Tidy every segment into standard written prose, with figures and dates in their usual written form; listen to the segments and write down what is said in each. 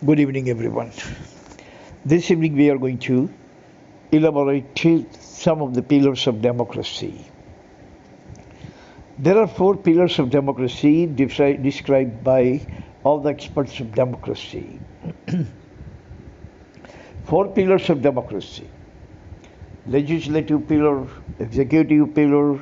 Good evening, everyone. This evening we are going to elaborate some of the pillars of democracy. There are four pillars of democracy described by all the experts of democracy. Four pillars of democracy: legislative pillar, executive pillar,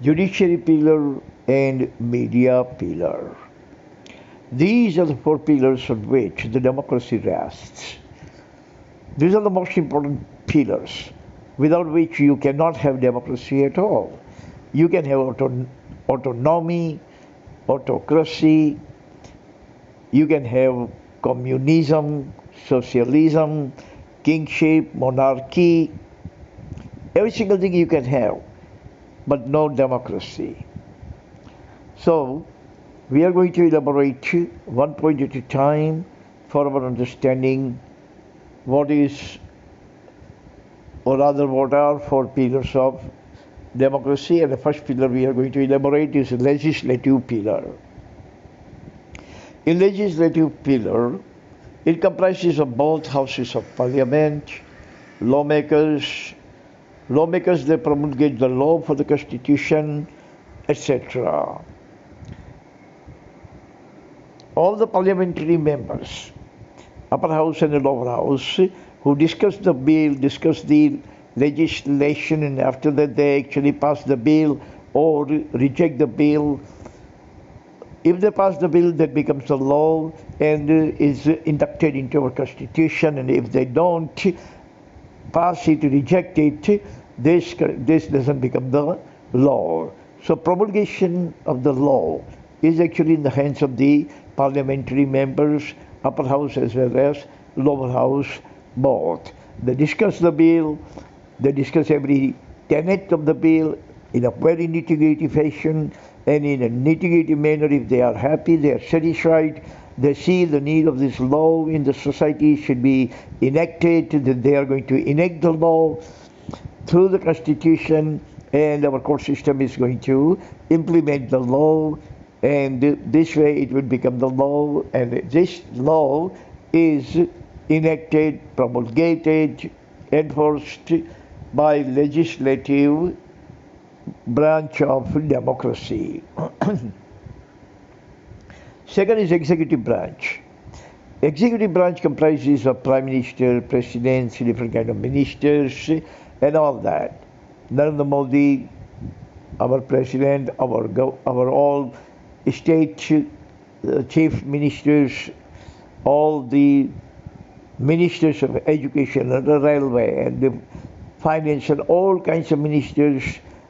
judiciary pillar, and media pillar. These are the four pillars on which the democracy rests. These are the most important pillars, without which you cannot have democracy at all. You can have autonomy, autocracy, you can have communism, socialism, kingship, monarchy, every single thing you can have, but no democracy. So, we are going to elaborate one point at a time for our understanding what is, or rather what are four pillars of democracy. And the first pillar we are going to elaborate is the legislative pillar. In legislative pillar, it comprises of both houses of parliament, lawmakers. Lawmakers, they promulgate the law for the constitution, etc. All the parliamentary members, upper house and the lower house, who discuss the bill, discuss the legislation, and after that they actually pass the bill or reject the bill. If they pass the bill, that becomes a law and is inducted into our constitution, and if they don't pass it, reject it, this doesn't become the law. So promulgation of the law is actually in the hands of the parliamentary members, upper house as well as lower house, both. They discuss the bill, they discuss every tenet of the bill in a very nitty-gritty fashion, and in a nitty-gritty manner. If they are happy, they are satisfied, they see the need of this law in the society should be enacted, that they are going to enact the law through the constitution, and our court system is going to implement the law, and this way it will become the law, and this law is enacted, promulgated, enforced by legislative branch of democracy. Second is executive branch. Executive branch comprises of prime minister, presidents, different kind of ministers, and all that. Narendra Modi, our president, our all state chief ministers, all the ministers of education and the railway and the finance and all kinds of ministers,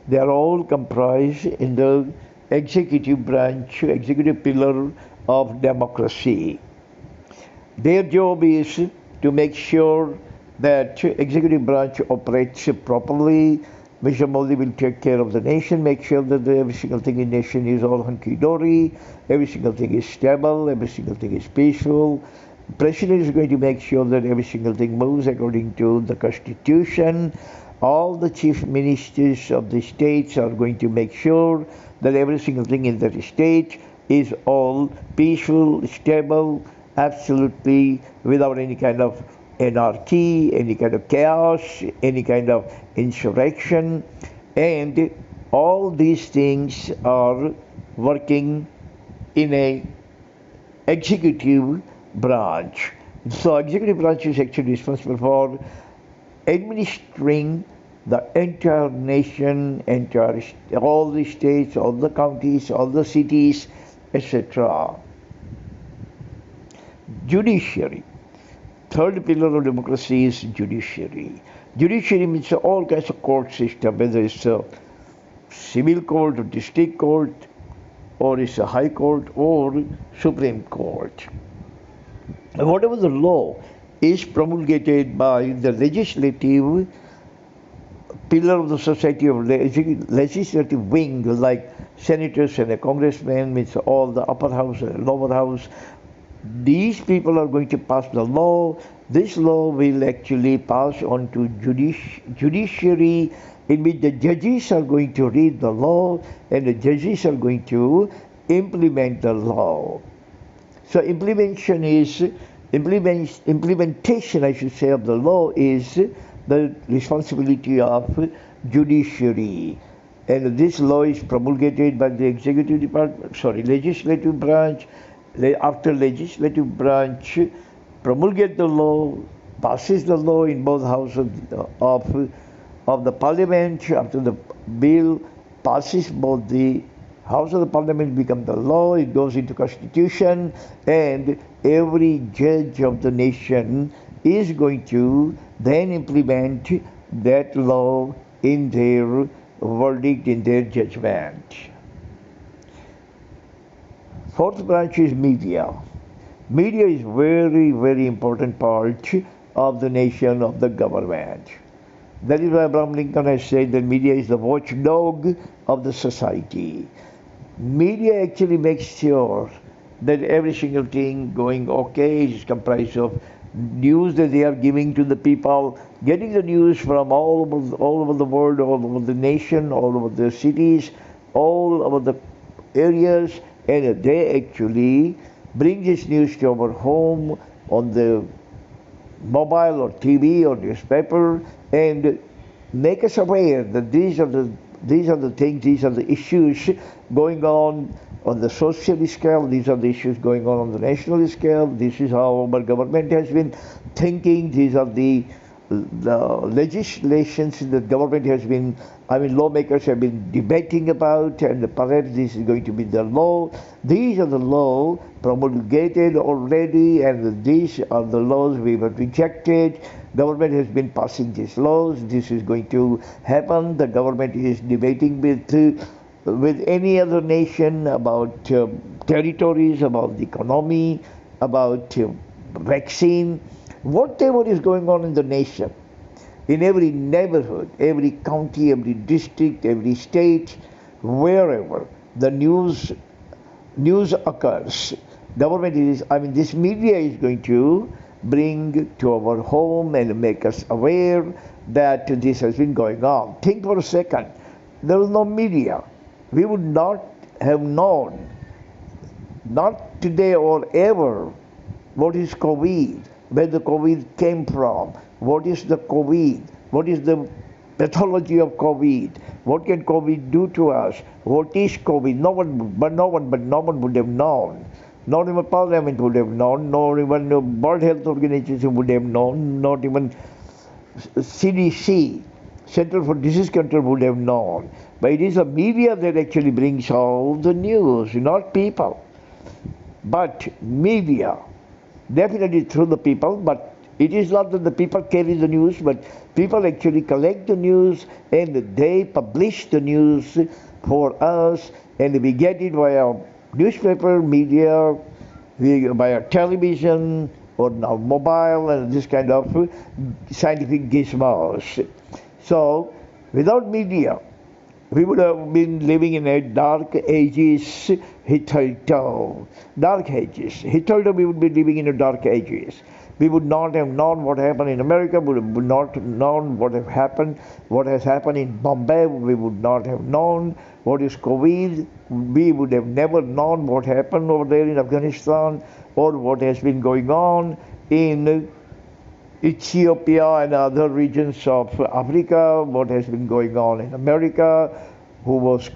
they are all comprised in the executive branch, executive pillar of democracy. Their job is to make sure that executive branch operates properly. Mr. Modi will take care of the nation, make sure that every single thing in the nation is all hunky-dory, every single thing is stable, every single thing is peaceful. The President is going to make sure that every single thing moves according to the Constitution. All the chief ministers of the states are going to make sure that every single thing in that state is all peaceful, stable, absolutely without any kind of anarchy, any kind of chaos, any kind of insurrection, and all these things are working in a executive branch. So executive branch is actually responsible for administering the entire nation, all the states, all the counties, all the cities, etc. Judiciary. Third pillar of democracy is judiciary. Judiciary means all kinds of court system, whether it's a civil court or district court, or it's a high court or supreme court. And whatever the law is promulgated by the legislative pillar of the society, of legislative wing, like senators and a congressman, means all the upper house and lower house. These people are going to pass the law. This law will actually pass on to judiciary, in which the judges are going to read the law and the judges are going to implement the law. So implementation is Implementation, I should say, of the law is the responsibility of judiciary. And this law is promulgated by the legislative branch. After legislative branch promulgate the law, passes the law in both houses of the parliament. After the bill passes both the House of the Parliament, become the law, it goes into constitution, and every judge of the nation is going to then implement that law in their verdict, in their judgment. Fourth branch is media. Media is very, very important part of the nation, of the government. That is why Abraham Lincoln has said that media is the watchdog of the society. Media actually makes sure that every single thing going okay is comprised of news that they are giving to the people, getting the news from all over the world, all over the nation, all over the cities, all over the areas, and they actually bring this news to our home on the mobile or TV or newspaper and make us aware that these are the things, these are the issues going on the social scale, these are the issues going on the national scale, this is how our government has been thinking, these are the legislations that government has been, lawmakers have been debating about, and perhaps this is going to be the law. These are the laws promulgated already, and these are the laws we were rejected. Government has been passing these laws. This is going to happen. The government is debating with any other nation about territories, about the economy, about vaccine, whatever is going on in the nation, in every neighborhood, every county, every district, every state, wherever the news occurs. This media is going to bring to our home and make us aware that this has been going on. Think for a second. There was no media. We would not have known, not today or ever, what is COVID, where the COVID came from, what is the COVID, what is the pathology of COVID, what can COVID do to us, what is COVID. No one would have known. Not even Parliament would have known, nor even the World Health Organization would have known, not even CDC, Center for Disease Control, would have known. But it is the media that actually brings all the news, not people. But media, definitely through the people, but it is not that the people carry the news, but people actually collect the news and they publish the news for us, and we get it via newspaper, media, via television, or now mobile, and this kind of scientific gizmos. So, without media, we would have been living in a dark ages, hitherto. Dark ages. Hitherto we would be living in a dark ages. We would not have known what happened in America, we would not have known what has happened in Bombay, we would not have known what is COVID, we would have never known what happened over there in Afghanistan, or what has been going on in Ethiopia and other regions of Africa, what has been going on in America, who was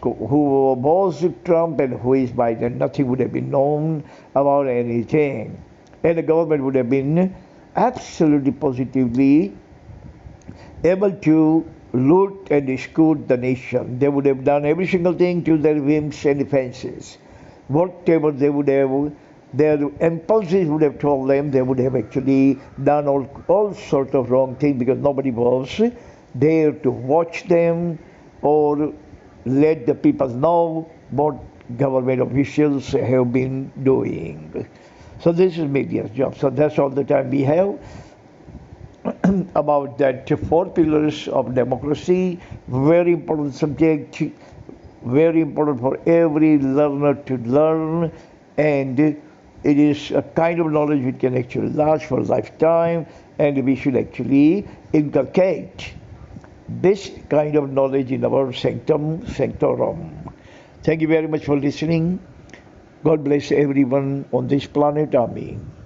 Trump and who is Biden. Nothing would have been known about anything. And the government would have been absolutely positively able to loot and scoot the nation. They would have done every single thing to their whims and fancies. Whatever they would have, their impulses would have told them, they would have actually done all sorts of wrong things, because nobody was there to watch them or let the people know what government officials have been doing. So this is media's job. So that's all the time we have about that 4 pillars of democracy. Very important subject, very important for every learner to learn, and it is a kind of knowledge which can actually last for a lifetime, and we should actually inculcate this kind of knowledge in our sanctorum. Thank you very much for listening. God bless everyone on this planet. Amen.